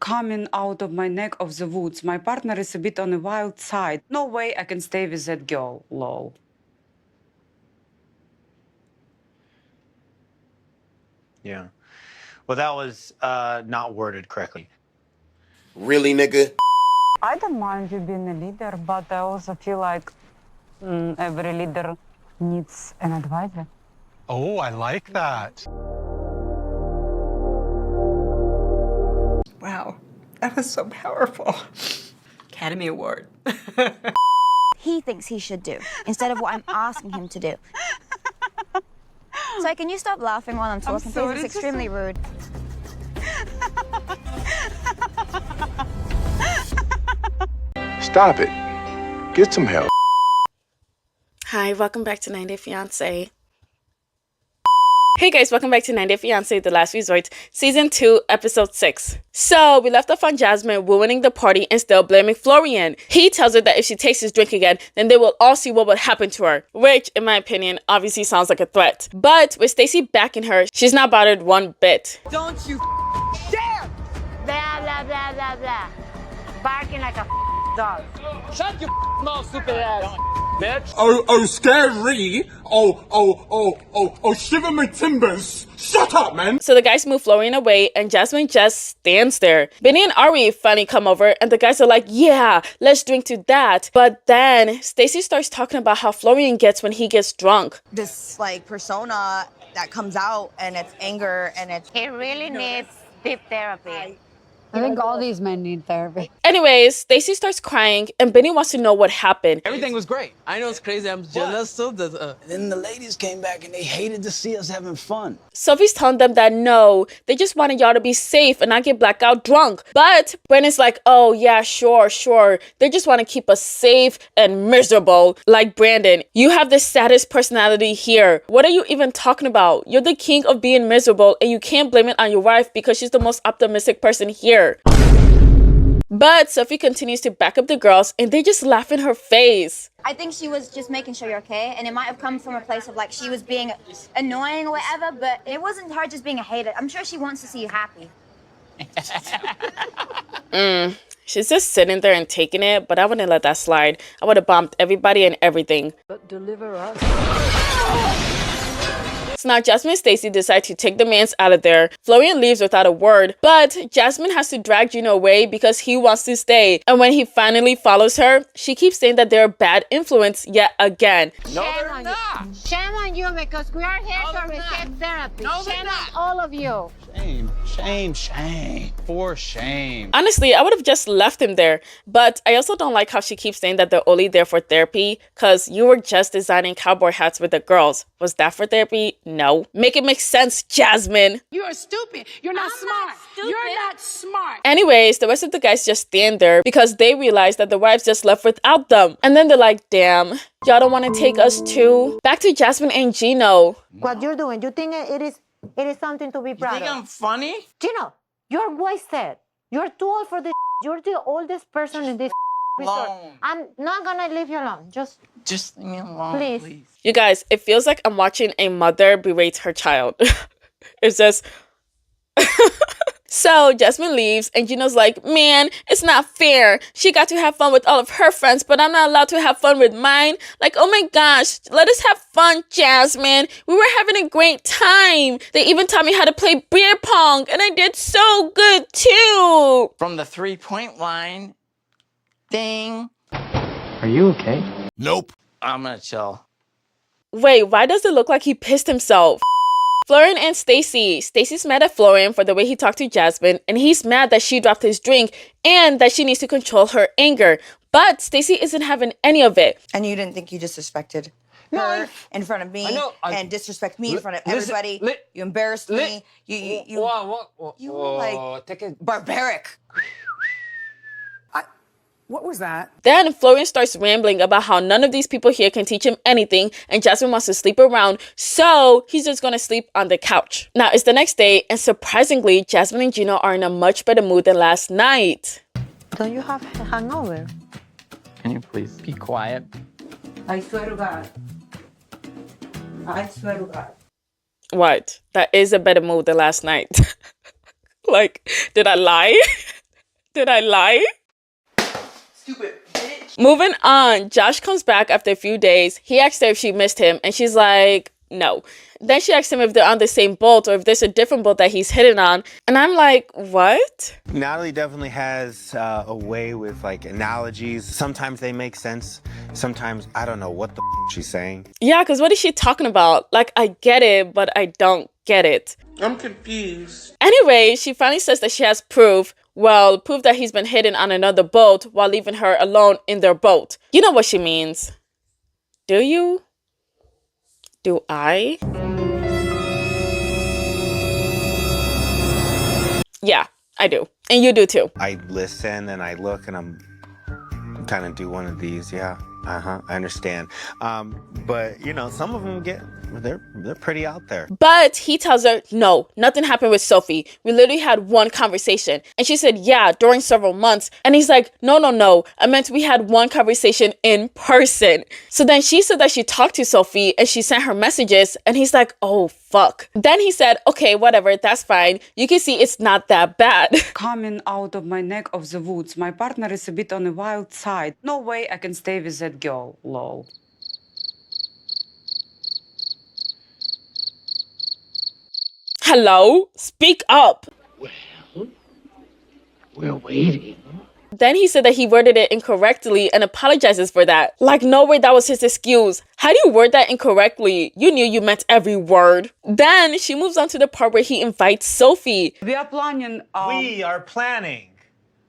coming out of my neck of the woods. My partner is a bit on the wild side. No way I can stay with that girl, lol. Yeah. Well, that was not worded correctly. Really, nigga? I don't mind you being a leader, but I also feel like every leader needs an advisor. Oh, I like that. Wow, that was so powerful. Academy Award. He thinks he should do instead of what I'm asking him to do. So can you stop laughing while I'm talking, please? It's extremely rude. Stop it. Get some help. Hi, welcome back to 90 Day Fiance. Hey guys, welcome back to 90 Day Fiance, The Last Resort, Season 2, Episode 6. So, we left off on Jasmine ruining the party and still blaming Florian. He tells her that if she takes his drink again, then they will all see what would happen to her. Which, in my opinion, obviously sounds like a threat. But, with Stacy backing her, she's not bothered one bit. Don't you dare! Blah, blah, blah, blah, blah. Barking like a dog. Shut your mouth, stupid ass, bitch. Oh, scary. Oh, shiver my timbers. Shut up, man. So the guys move Florian away and Jasmine just stands there. Benny and Ari finally come over and the guys are like, yeah, let's drink to that. But then Stacy starts talking about how Florian gets when he gets drunk. This like persona that comes out and it's anger and it's... He really needs deep therapy. I think all these men need therapy. Anyways, Stacy starts crying and Benny wants to know what happened. Everything was great. I know it's crazy. I'm jealous of the. Then the ladies came back and they hated to see us having fun. Sophie's telling them that no, they just wanted y'all to be safe and not get blackout drunk. But Brennan's like, oh yeah, sure. They just want to keep us safe and miserable. Like Brandon, you have the saddest personality here. What are you even talking about? You're the king of being miserable and you can't blame it on your wife because she's the most optimistic person here. But Sophie continues to back up the girls and they just laugh in her face. I think she was just making sure you're okay, and it might have come from a place of like she was being annoying or whatever, but it wasn't her just being a hater. I'm sure she wants to see you happy. She's just sitting there and taking it, but I wouldn't let that slide. I would have bombed everybody and everything. But deliver us. So now Jasmine and Stacy decide to take the mans out of there. Florian leaves without a word, but Jasmine has to drag Gino away because he wants to stay. And when he finally follows her, she keeps saying that they're a bad influence yet again. No, they're not. Shame on you because we are here to receive therapy. No, shame on all of you. Shame. For shame. Honestly, I would have just left him there. But I also don't like how she keeps saying that they're only there for therapy because you were just designing cowboy hats with the girls. Was that for therapy? No. Make it make sense, Jasmine. You are stupid. You're not smart. You're not smart. Anyways, the rest of the guys just stand there because they realize that the wives just left without them. And then they're like, damn, y'all don't want to take us too? Back to Jasmine and Gino. What you're doing, you think it is something to be proud of? You think I'm funny? Gino, you're wasted. You're too old for this. You're the oldest person in this resort. I'm not gonna leave you alone. Just leave me alone, please. You guys, it feels like I'm watching a mother berate her child. It's just... So Jasmine leaves and Gino's like, man, it's not fair. She got to have fun with all of her friends, but I'm not allowed to have fun with mine. Like, oh my gosh, let us have fun, Jasmine. We were having a great time. They even taught me how to play beer pong and I did so good too. From the 3-point line thing. Are you okay? Nope. I'm gonna chill. Wait, why does it look like he pissed himself? Florian and Stacy. Stacy's mad at Florian for the way he talked to Jasmine, and he's mad that she dropped his drink and that she needs to control her anger. But Stacy isn't having any of it. And you didn't think you disrespected her in front of me and disrespect me in front of everybody. You embarrassed me. You were like barbaric. What was that? Then Florian starts rambling about how none of these people here can teach him anything and Jasmine wants to sleep around, so he's just gonna sleep on the couch. Now it's the next day and surprisingly, Jasmine and Gino are in a much better mood than last night. Don't you have a hangover? Can you please be quiet? I swear to God. I swear to God. What? That is a better mood than last night. Like, did I lie? Did I lie? Stupid bitch. Moving on, Josh comes back after a few days. He asked her if she missed him, and she's like, no. Then she asked him if they're on the same boat or if there's a different boat that he's hitting on. And I'm like, what? Natalie definitely has a way with like analogies. Sometimes they make sense. Sometimes I don't know what the she's saying. Yeah, because what is she talking about? Like, I get it, but I don't get it. I'm confused. Anyway, she finally says that she has proof. Well, proof that he's been hitting on another boat while leaving her alone in their boat. You know what she means. Do you? Do I? Yeah, I do. And you do too. I listen and I look and I'm kind of do one of these. Yeah, I understand. But you know, some of them they're pretty out there. But he tells her, no, nothing happened with Sophie. We literally had one conversation. And she said, yeah, during several months. And he's like, no. I meant we had one conversation in person. So then she said that she talked to Sophie and she sent her messages. And he's like, oh, fuck. Then he said, okay, whatever, that's fine. You can see it's not that bad. Coming out of my neck of the woods, my partner is a bit on the wild side. No way I can stay with that girl, lol. Hello? Speak up. Well, we're waiting. Then he said that he worded it incorrectly and apologizes for that. Like, no way that was his excuse. How do you word that incorrectly? You knew you meant every word. Then she moves on to the part where he invites Sophie. We are planning. We are planning.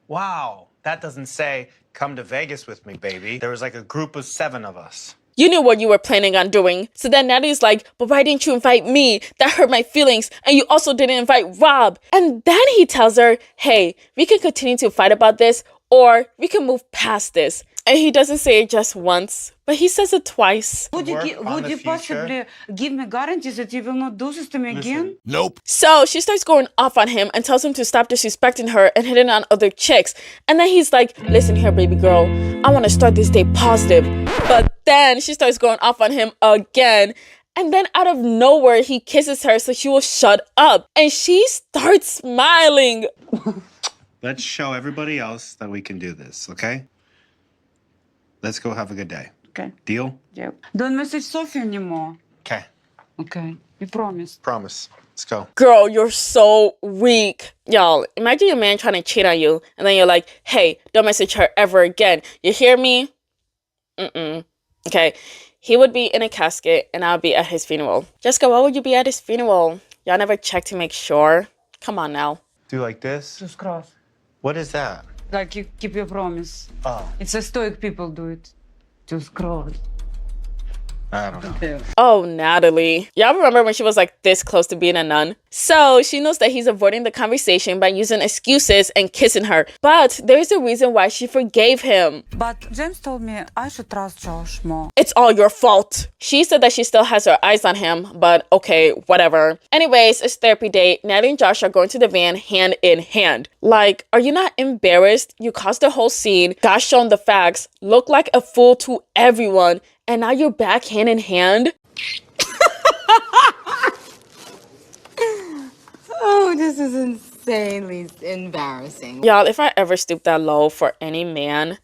Wow, that doesn't say come to Vegas with me, baby. There was like a group of 7 of us. You knew what you were planning on doing. So then Natalie's like, but why didn't you invite me? That hurt my feelings. And you also didn't invite Rob. And then he tells her, hey, we can continue to fight about this or we can move past this. And he doesn't say it just once, but he says it twice. Would you possibly give me guarantees that you will not do this to me again? Nope. So she starts going off on him and tells him to stop disrespecting her and hitting on other chicks. And then he's like, listen here, baby girl, I want to start this day positive. But then she starts going off on him again. And then out of nowhere, he kisses her so she will shut up. And she starts smiling. Let's show everybody else that we can do this, okay? Let's go have a good day. Okay. Deal? Yep. Don't message Sophie anymore. Okay. Okay. You promise. Promise. Let's go. Girl, you're so weak. Y'all, imagine your man trying to cheat on you. And then you're like, hey, don't message her ever again. You hear me? Okay. He would be in a casket and I would be at his funeral. Jessica, why would you be at his funeral? Y'all never checked to make sure? Come on now. Do like this? Just cross. What is that? Like you keep your promise. Oh. It's a stoic people do it. Just cross. I don't know. Oh, Natalie. Y'all remember when she was like this close to being a nun? So she knows that he's avoiding the conversation by using excuses and kissing her. But there's a reason why she forgave him. But James told me I should trust Josh more. It's all your fault. She said that she still has her eyes on him, but okay, whatever. Anyways, it's therapy day. Natalie and Josh are going to the van hand in hand. Like, are you not embarrassed? You caused the whole scene, got shown the facts, looked like a fool to everyone, and now you're back hand in hand? Oh, this is insanely embarrassing. Y'all, if I ever stoop that low for any man,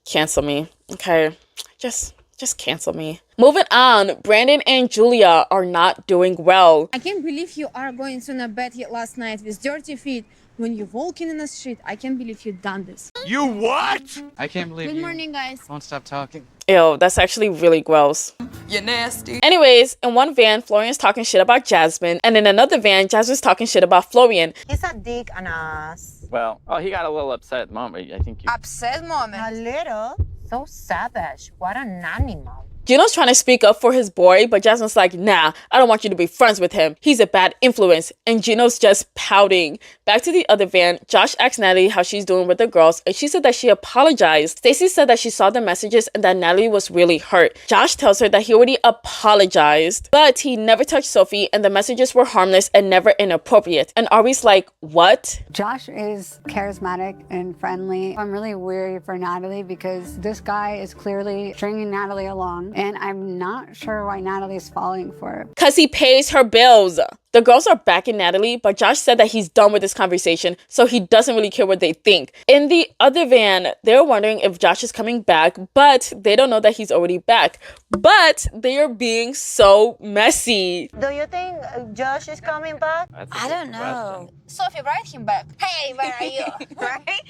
cancel me, okay? Just cancel me. Moving on, Brandon and Julia are not doing well. I can't believe you are going to bed last night with dirty feet. When you're walking in the street, I can't believe you've done this. You what? I can't believe Good you morning, guys. won't stop talking. Ew, that's actually really gross. You're nasty. Anyways, in one van, Florian's talking shit about Jasmine, and in another van, Jasmine's talking shit about Florian. He's a dick and ass. Well, he got a little upset at the moment. I think you... Upset moment. A little. So savage. What an animal. Gino's trying to speak up for his boy, but Jasmine's like, nah, I don't want you to be friends with him. He's a bad influence. And Gino's just pouting. Back to the other van, Josh asked Natalie how she's doing with the girls, and she said that she apologized. Stacey said that she saw the messages and that Natalie was really hurt. Josh tells her that he already apologized, but he never touched Sophie, and the messages were harmless and never inappropriate. And Ari's like, what? Josh is charismatic and friendly. I'm really weary for Natalie because this guy is clearly stringing Natalie along. And I'm not sure why Natalie's falling for it. Because he pays her bills. The girls are backing Natalie, but Josh said that he's done with this conversation, so he doesn't really care what they think. In the other van, they're wondering if Josh is coming back, but they don't know that he's already back. But they are being so messy. Do you think Josh is coming back? I don't know. Sophie, write him back. Hey, where are you? Right?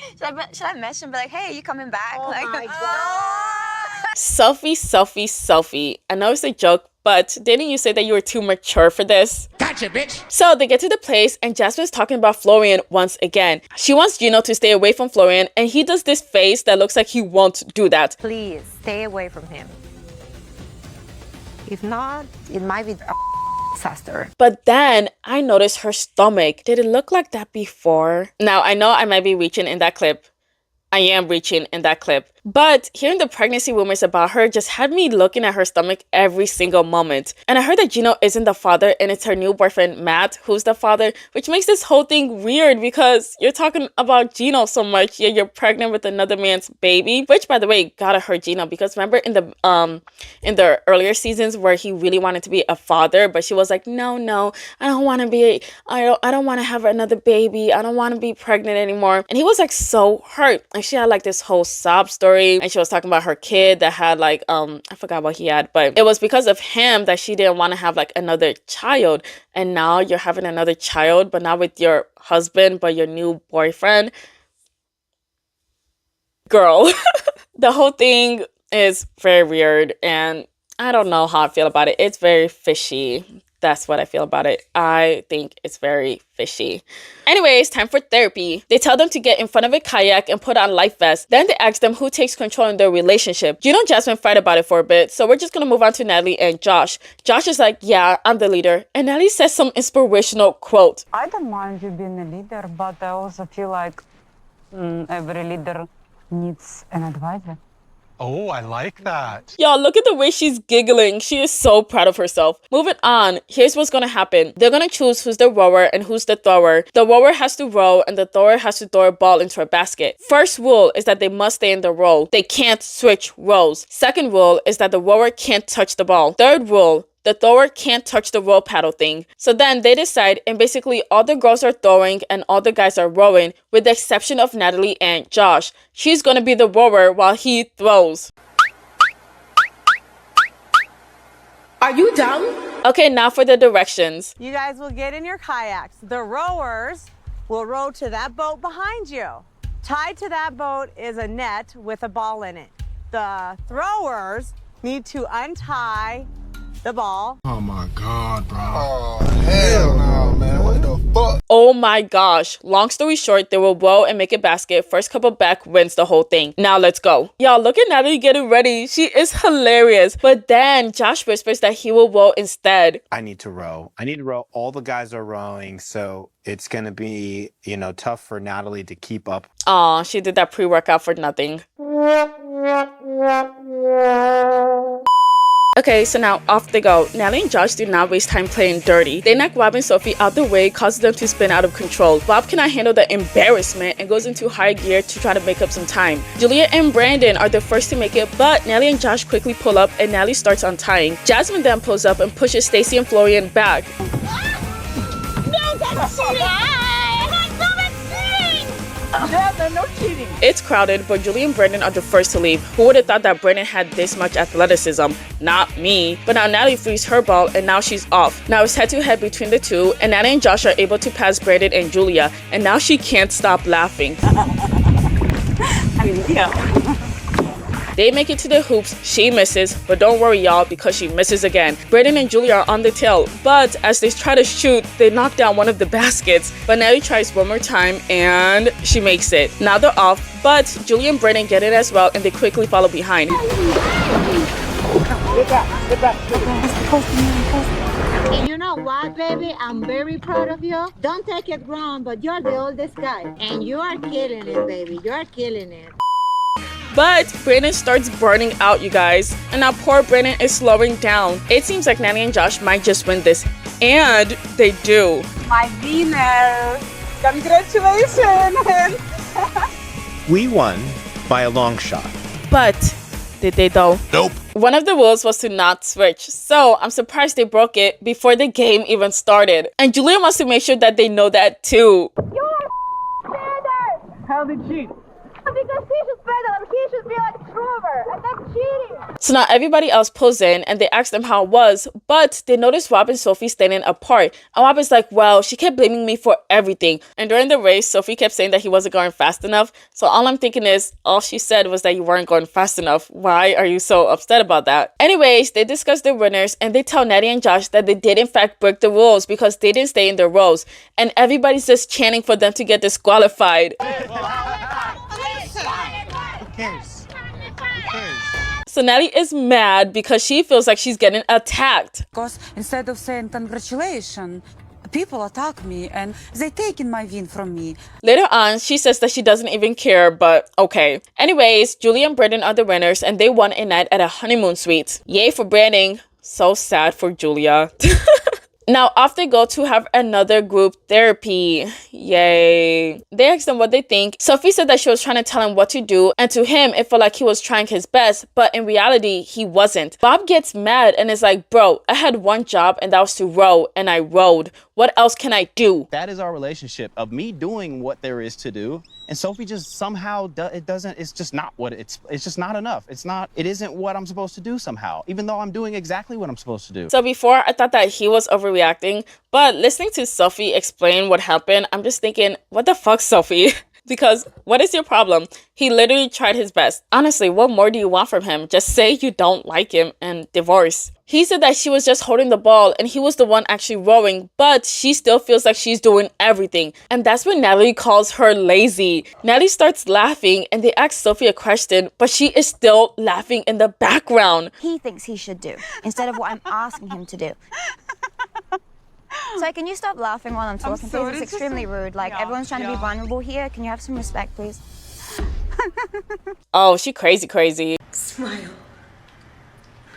Should I message him and be like, hey, are you coming back? Oh like, my God. Selfie, selfie, selfie. I know it's a joke, but didn't you say that you were too mature for this? Gotcha, bitch. So they get to the place and Jasmine's talking about Florian once again. She wants Gino to stay away from Florian and he does this face that looks like he won't do that. Please, stay away from him. If not, it might be a disaster. But then I noticed her stomach. Did it look like that before? Now, I know I might be reaching in that clip. I am reaching in that clip. But hearing the pregnancy rumors about her just had me looking at her stomach every single moment. And I heard that Gino isn't the father and it's her new boyfriend Matt who's the father, which makes this whole thing weird because you're talking about Gino so much, yet you're pregnant with another man's baby. Which, by the way, gotta hurt Gino because remember in the earlier seasons where he really wanted to be a father, but she was like, no, I don't want to be, I don't want to have another baby. I don't want to be pregnant anymore. And he was like so hurt. And she had like this whole sob story. And she was talking about her kid that had like, I forgot what he had, but it was because of him that she didn't want to have like another child. And now you're having another child, but not with your husband, but your new boyfriend. Girl, the whole thing is very weird. And I don't know how I feel about it. It's very fishy. That's what I feel about it. I think it's very fishy. Anyways, time for therapy. They tell them to get in front of a kayak and put on life vests. Then they ask them who takes control in their relationship. Gino and Jasmine fight about it for a bit, so we're just gonna move on to Natalie and Josh. Josh is like, yeah, I'm the leader. And Natalie says some inspirational quote. I don't mind you being a leader, but I also feel like every leader needs an advisor. Oh, I like that. Y'all, look at the way she's giggling. She is so proud of herself. Moving on, here's what's gonna happen. They're gonna choose who's the rower and who's the thrower. The rower has to row and the thrower has to throw a ball into a basket. First rule is that they must stay in the row. They can't switch rows. Second rule is that the rower can't touch the ball. Third rule, the thrower can't touch the row paddle thing. So then they decide, and basically all the girls are throwing and all the guys are rowing, with the exception of Natalie and Josh. She's gonna be the rower while he throws. Are you dumb? Okay, now for the directions. You guys will get in your kayaks. The rowers will row to that boat behind you. Tied to that boat is a net with a ball in it. The throwers need to untie the ball. Oh my God, bro. Oh, hell no, man. What the fuck? Oh my gosh. Long story short, they will row and make a basket. First couple back wins the whole thing. Now let's go. Y'all, look at Natalie getting ready. She is hilarious. But then Josh whispers that he will row instead. I need to row. All the guys are rowing, so it's going to be, tough for Natalie to keep up. Aw, she did that pre-workout for nothing. Okay, so now off they go. Natalie and Josh do not waste time playing dirty. They knock Rob and Sophie out the way, causes them to spin out of control. Rob cannot handle the embarrassment and goes into high gear to try to make up some time. Julia and Brandon are the first to make it, but Natalie and Josh quickly pull up and Natalie starts untying. Jasmine then pulls up and pushes Stacy and Florian back. No, that's cheating! Jasmine, no cheating. It's crowded, but Julia and Brandon are the first to leave. Who would have thought that Brandon had this much athleticism? Not me. But now Natalie frees her ball and now she's off. Now it's head-to-head between the two, and Natalie and Josh are able to pass Brandon and Julia, and now she can't stop laughing. They make it to the hoops, she misses, but don't worry y'all, because she misses again. Brandon and Julia are on the tail, but as they try to shoot, they knock down one of the baskets. But Natalie tries one more time and she makes it. Now they're off, but Julia and Brandon get it as well and they quickly follow behind. And you know what, baby? I'm very proud of you. Don't take it wrong, but you're the oldest guy. And you are killing it, baby. You're killing it. But Brandon starts burning out, you guys. And now poor Brandon is slowing down. It seems like Natalie and Josh might just win this. And they do. My winner. Congratulations. We won by a long shot. But did they though? Nope. One of the rules was to not switch, so I'm surprised they broke it before the game even started. And Julia wants to make sure that they know that too. How they cheat? Because he should pedal and he should be like Trover, and that's cheating. So now everybody else pulls in and they ask them how it was, but they notice Rob and Sophie standing apart. And Rob is like, well, she kept blaming me for everything. And during the race, Sophie kept saying that he wasn't going fast enough. So all I'm thinking is, all she said was that you weren't going fast enough. Why are you so upset about that? Anyways, they discuss the winners and they tell Natty and Josh that they did in fact break the rules because they didn't stay in their rows. And everybody's just chanting for them to get disqualified. So Natty is mad because she feels like she's getting attacked. Because instead of saying congratulations, people attack me and they taking my win from me. Later on, she says that she doesn't even care, but okay. Anyways, Julia and Brendan are the winners and they won a night at a honeymoon suite. Yay for Branding. So sad for Julia. Now, off they go to have another group therapy. Yay. They asked them what they think. Sophie said that she was trying to tell him what to do, and to him, it felt like he was trying his best, but in reality, he wasn't. Bob gets mad and is like, bro, I had one job and that was to row, and I rowed. What else can I do? That is our relationship of me doing what there is to do. And Sophie just somehow, it's just not what it's just not enough. It isn't what I'm supposed to do somehow, even though I'm doing exactly what I'm supposed to do. So before, I thought that he was overreacting, but listening to Sophie explain what happened, I'm just thinking, what the fuck, Sophie? Because what is your problem? He literally tried his best. Honestly, what more do you want from him? Just say you don't like him and divorce. He said that she was just holding the ball and he was the one actually rowing, but she still feels like she's doing everything. And that's when Natalie calls her lazy. Natalie starts laughing and they ask Sophie a question, but she is still laughing in the background. He thinks he should do instead of what I'm asking him to do. So can you stop laughing while I'm talking, please? It's extremely rude. Like, everyone's trying to be vulnerable here. Can you have some respect, please? Oh, she crazy. Smile.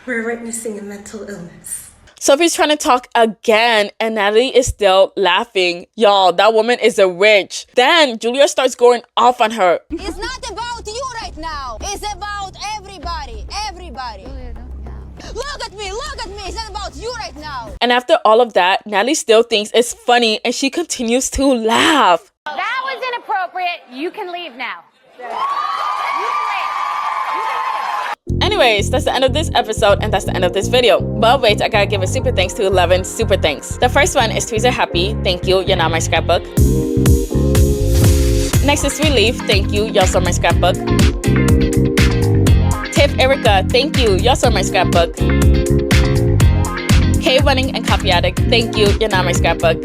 We're witnessing a mental illness. Sophie's trying to talk again and Natalie is still laughing. Y'all, that woman is a witch. Then Julia starts going off on her. It's not about you right now. It's about everybody. Everybody. Look at me, it's not about you right now. And after all of that, Natalie still thinks it's funny and she continues to laugh. That was inappropriate. You can leave now. Anyways, that's the end of this episode and that's the end of this video. But wait, I gotta give a super thanks to 11 super thanks. The first one is Tweezer Happy. Thank you, you're not my scrapbook. Next is Relief. Thank you, you also my scrapbook. Tiff Erica, thank you, you also my scrapbook. K Running and Copy Addict, thank you, you're not my scrapbook.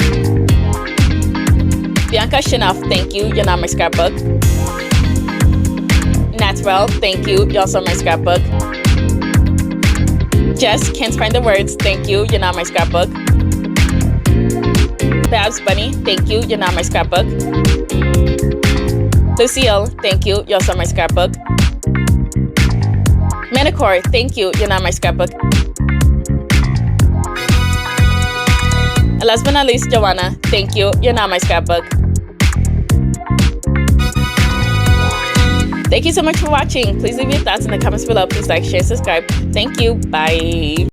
Bianca Shinoff, thank you, you're not my scrapbook. Natural, thank you, you're also my scrapbook. Jess, can't find the words, thank you, you're not my scrapbook. Babs Bunny, thank you, you're not my scrapbook. Lucille, thank you, you're also my scrapbook. Manicure, thank you, you're not my scrapbook. And last but not least, Joanna, thank you, you're not my scrapbook. Thank you so much for watching. Please leave your thoughts in the comments below. Please like, share, subscribe. Thank you. Bye.